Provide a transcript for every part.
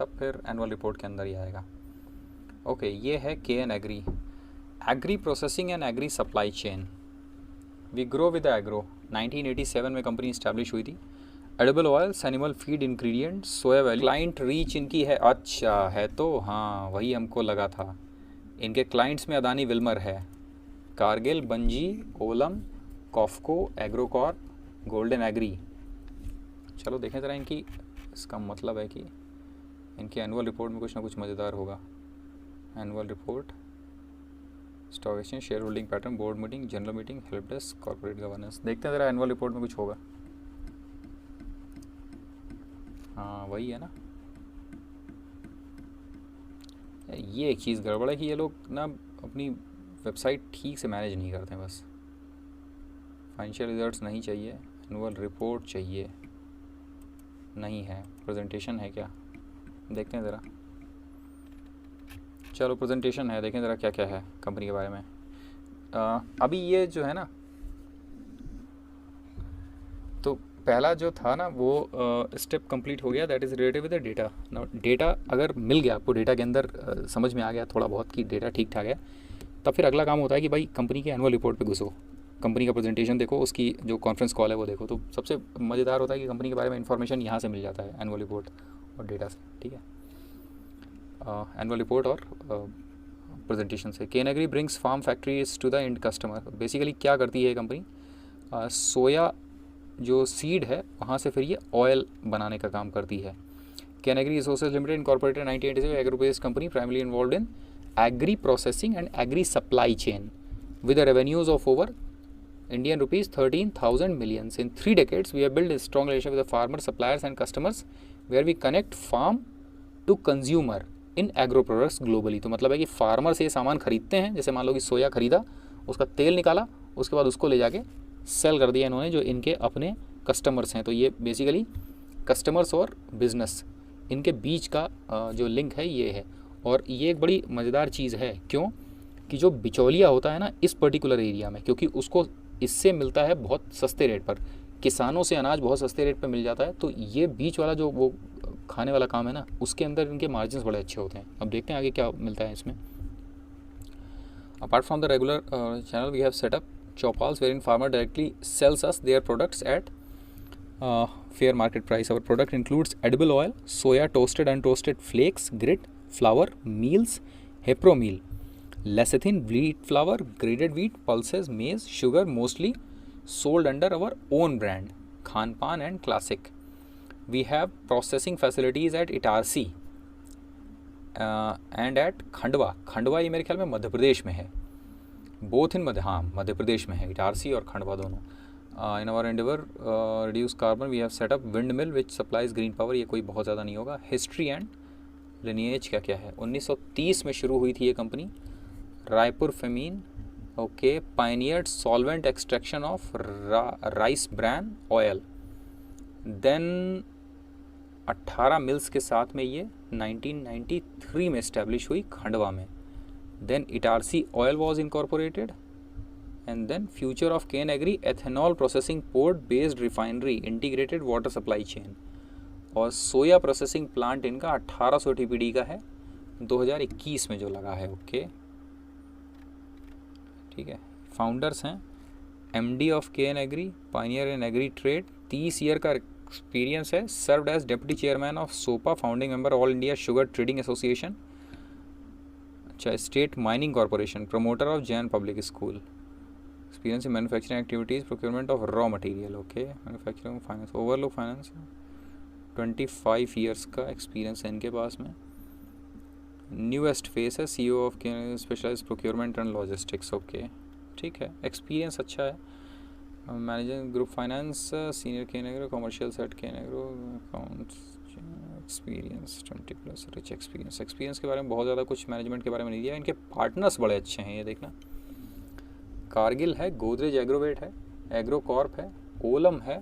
तब फिर annual report के अंदर ही आएगा। ओके, ये है KN agri, agri processing and agri supply chain. We grow with agro, 1987 में कंपनी इस्टेब्लिश हुई थी। Edible oils, animal feed ingredient, soya valley. Client reach इनकी है, अच्छा है तो हाँ वही हमको लगा था। इनके क्लाइंट्स में अदानी विल्मर है, कारगिल, बंजी, ओलम, कॉफको, एग्रोकॉर्प, गोल्डन एग्री। चलो देखें ज़रा इनकी, इसका मतलब है कि इनकी एनुअल रिपोर्ट में कुछ ना कुछ मज़ेदार होगा। Annual report, stock exchange, share holding pattern, board meeting, general meeting, help desk, corporate governance. देखते हैं ज़रा एनुअल रिपोर्ट में कुछ होगा। हाँ वही है ना। ये एक चीज़ गड़बड़ है कि ये लोग ना अपनी वेबसाइट ठीक से मैनेज नहीं करते हैं। बस फाइनेंशियल रिजल्ट्स नहीं चाहिए, एनुअल रिपोर्ट चाहिए, नहीं है। प्रेजेंटेशन है क्या, देखते हैं ज़रा। चलो प्रेजेंटेशन है, देखें ज़रा क्या क्या है कंपनी के बारे में। अभी ये जो है ना, तो पहला जो था ना वो स्टेप कंप्लीट हो गया, that is related with the data. ना डेटा अगर मिल गया आपको, डेटा के अंदर समझ में आ गया थोड़ा बहुत कि डेटा ठीक ठाक है, तब फिर अगला काम होता है कि भाई कंपनी के एनुअल रिपोर्ट पे घुसो, कंपनी का प्रेजेंटेशन देखो, उसकी जो कॉन्फ्रेंस कॉल है वो देखो। तो सबसे मज़ेदार होता है कि कंपनी के बारे में इन्फॉर्मेशन यहाँ से मिल जाता है, एनुअल रिपोर्ट और डेटा से। ठीक है, एनुअल रिपोर्ट और प्रेजेंटेशन से। Ken agri brings farm factories to the end customer. Basically क्या करती है कंपनी, सोया जो सीड है वहाँ से फिर ये ऑयल बनाने का काम करती है। Ken agri resources limited incorporated 1987, agro based company primarily involve in agri processing and agri supply chain with the revenues of over Indian rupees 13,000 millions. In 3 decades, we have built a strong relationship with the farmers, suppliers and customers where we connect farm to consumer in agro products globally. तो मतलब है कि farmer से ये सामान खरीदते हैं, जैसे मान लो कि सोया खरीदा, उसका तेल निकाला, उसके बाद उसको ले जाके सेल कर दिया इन्होंने जो इनके अपने कस्टमर्स हैं। तो ये बेसिकली कस्टमर्स और बिजनेस इनके बीच का जो लिंक है ये है। और ये एक बड़ी मज़ेदार चीज़ है, क्यों कि जो बिचौलिया होता है ना इस पर्टिकुलर एरिया में, क्योंकि उसको इससे मिलता है बहुत सस्ते रेट पर, किसानों से अनाज बहुत सस्ते रेट पर मिल जाता है, तो ये बीच वाला जो वो खाने वाला काम है ना, उसके अंदर इनके मार्जिन्स बड़े अच्छे होते हैं। अब देखते हैं आगे क्या मिलता है इसमें। Apart from the regular channel we have set up choupals where in farmer directly sells us their products at fair market price. Our product includes edible oil, soya toasted and toasted flakes, grit, flour, meals, hepro meal, lecithin, wheat flour, grated wheat, pulses, maize, sugar, mostly sold under our own brand, Khanpan and Classic. We have processing facilities at Itarsi and at Khandwa. Khandwa ये मेरे ख्याल में मध्य प्रदेश में है, both in Madhya Pradesh में है, इटारसी और खंडवा दोनों। In our endeavour reduce carbon we have set up windmill which supplies green power. ये कोई बहुत ज़्यादा नहीं होगा। हिस्ट्री एंड लिनिएज क्या क्या है, 1930 में शुरू हुई थी ये कंपनी, रायपुर फेमीन। Okay, pioneered solvent extraction of rice bran oil. Then 18 mills के साथ में ये 1993 में इस्टेब्लिश हुई खंडवा में। Then Itarsi oil was incorporated and then future of Cane Agri ethanol processing port based refinery integrated water supply chain। और सोया processing plant इनका 1800 TPD का है, 2021 में जो लगा है। ओके ठीक है। फाउंडर्स हैं MD of Ken agri, pioneer in agri trade, 30 year का एक्सपीरियंस है, served as deputy chairman of SOPA, founding member all India sugar trading association. अच्छा, state mining corporation, promoter of Jain public school, experience in manufacturing activities, procurement of raw material. Okay, manufacturing finance, overlook finance, 25 years का experience है इनके पास में। Newest face है, CEO of specialize procurement and logistics. Okay ठीक है, experience अच्छा है। Managing group finance, senior Ken agro, commercial set Ken agro, accounts experience 20+ rich experience. Experience के बारे में बहुत ज़्यादा कुछ मैनेजमेंट के बारे में नहीं दिया। इनके पार्टनर्स बड़े अच्छे हैं, ये देखना, कारगिल है, गोदरेज एग्रोवेट है, एग्रोकॉर्प है, ओलम है,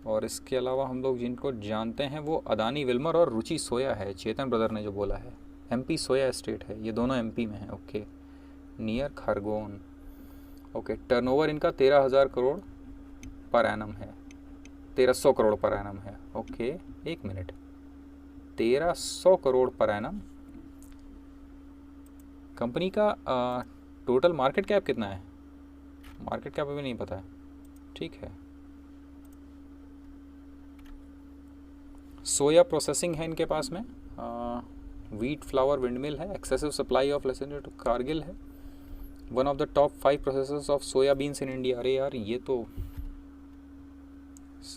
और इसके अलावा हम लोग जिनको जानते हैं वो अदानी विल्मर और रुचि सोया है, चेतन ब्रदर ने जो बोला है। MP सोया एस्टेट है, ये दोनों MP में है। Okay, near Khargone. Okay, turnover इनका 13,000 करोड़ पर एनम है। 1300 करोड़ पर एनम है। ओके, एक minute, 1300 crore per annum. Company का टोटल मार्केट कैप कितना है? मार्केट कैप अभी नहीं पता है, ठीक है। सोया प्रोसेसिंग है इनके पास में, वीट फ्लावर विंड मिल है, excessive supply of lecithin to Cargill है, one of the top 5 processors of soya beans in India. अरे यार ये तो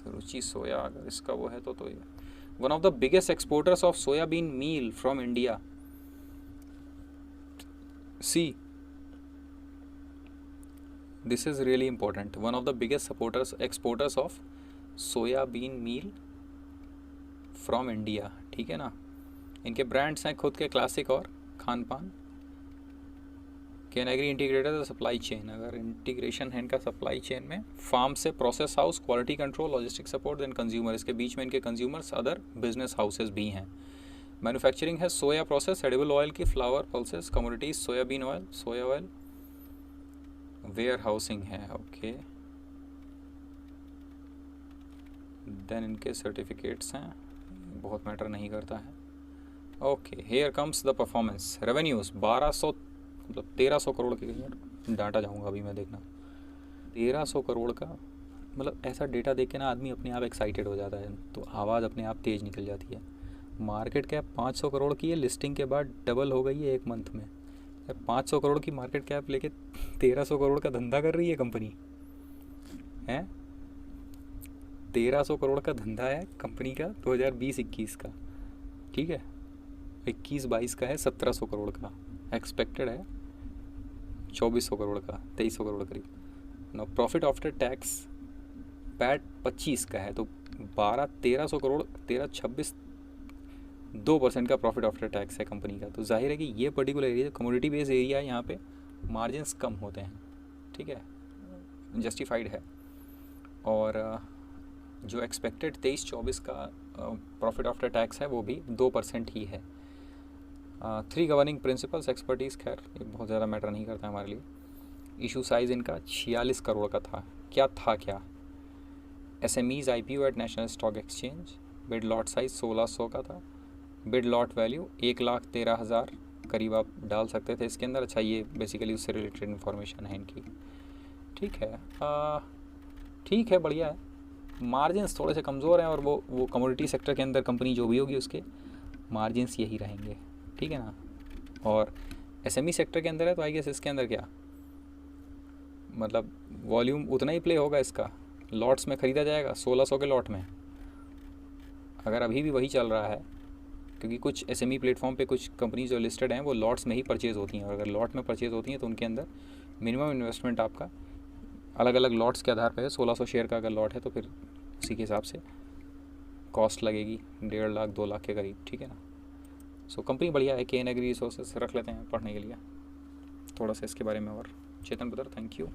रुचि सोया, अगर इसका वो है तो ये one of the biggest exporters of soybean meal from India. See, this is really important, one of the biggest supporters exporters of soybean meal from India, ठीक है ना। इनके ब्रांड्स हैं खुद के क्लासिक और खान पान। Can agri integrated supply chain, अगर इंटीग्रेशन है इनका सप्लाई चेन में, फार्म से process house, quality control, logistic support, then consumer, इसके बीच में इनके कंज्यूमर्स अदर बिजनेस हाउसेज भी हैं। मैन्युफैक्चरिंग है सोया प्रोसेस, एडिबल ऑयल की, flour pulses, commodities, soybean oil, soya oil, warehousing है। ओके, देन इनके सर्टिफिकेट्स हैं, बहुत मैटर नहीं करता है। Okay, here comes the performance. Revenues 1200 मतलब 1300 करोड़ के, डाटा जाऊंगा अभी मैं, देखना 1300 करोड़ का, मतलब ऐसा डेटा देख के ना आदमी अपने आप एक्साइटेड हो जाता है, तो आवाज़ अपने आप तेज़ निकल जाती है। मार्केट कैप 500 करोड़ की है, लिस्टिंग के बाद डबल हो गई है एक मंथ में। 500 करोड़ की मार्केट कैप लेके 1300 करोड़ का धंधा कर रही है कंपनी है। 1300 करोड़ का धंधा है कंपनी का 2020-21 का, ठीक है। 21-22 का है 1700 करोड़ का, एक्सपेक्टेड है 2400 करोड़ का, 2300 करोड़ करीब। ना प्रॉफिट आफ्टर टैक्स पैट 25 का है, तो 1300 करोड़ 26 2% का प्रॉफिट आफ्टर टैक्स है कंपनी का। तो जाहिर है कि ये particular area commodity based area है, यहाँ पे मार्जिन्स कम होते हैं, ठीक है, जस्टिफाइड है। और जो एक्सपेक्टेड 23-24 का प्रॉफिट आफ्टर टैक्स है वो भी 2% ही है। 3 गवर्निंग प्रिंसिपल्स, एक्सपर्टीज़, खैर ये बहुत ज़्यादा मैटर नहीं करता है हमारे लिए। इशू साइज़ इनका 46 करोड़ का था। क्या SMEs IPO at national stock exchange, bid lot size 1600 का था, बिड लॉट वैल्यू 1,13,000 करीब आप डाल सकते थे इसके अंदर। अच्छा, ये बेसिकली उससे रिलेटेड इन्फॉर्मेशन है इनकी, ठीक है। ठीक है, बढ़िया है। मार्जिन्स थोड़े से कमज़ोर हैं, और वो कमोडिटी सेक्टर के अंदर कंपनी जो भी होगी उसके मार्जिन्स यही रहेंगे, ठीक है ना। और SME सेक्टर के अंदर है तो आई गेस इसके अंदर क्या मतलब वॉल्यूम उतना ही प्ले होगा इसका, लॉट्स में ख़रीदा जाएगा 1600 के लॉट में। अगर अभी भी वही चल रहा है, क्योंकि कुछ SME प्लेटफॉर्म पे कुछ कंपनी जो लिस्टेड हैं वो लॉट्स में ही परचेज़ होती हैं, और अगर लॉट में परचेज़ होती हैं तो उनके अंदर मिनिमम इन्वेस्टमेंट आपका अलग अलग लॉट्स के आधार पर है। 1600 शेयर का अगर लॉट है तो फिर उसी के हिसाब से कॉस्ट लगेगी 1.5 लाख 2 लाख के करीब, ठीक है ना। सो कंपनी बढ़िया है। केन एग्री रिसोर्सेज रख लेते हैं पढ़ने के लिए थोड़ा सा इसके बारे में और। चेतन ब्रदर, थैंक यू।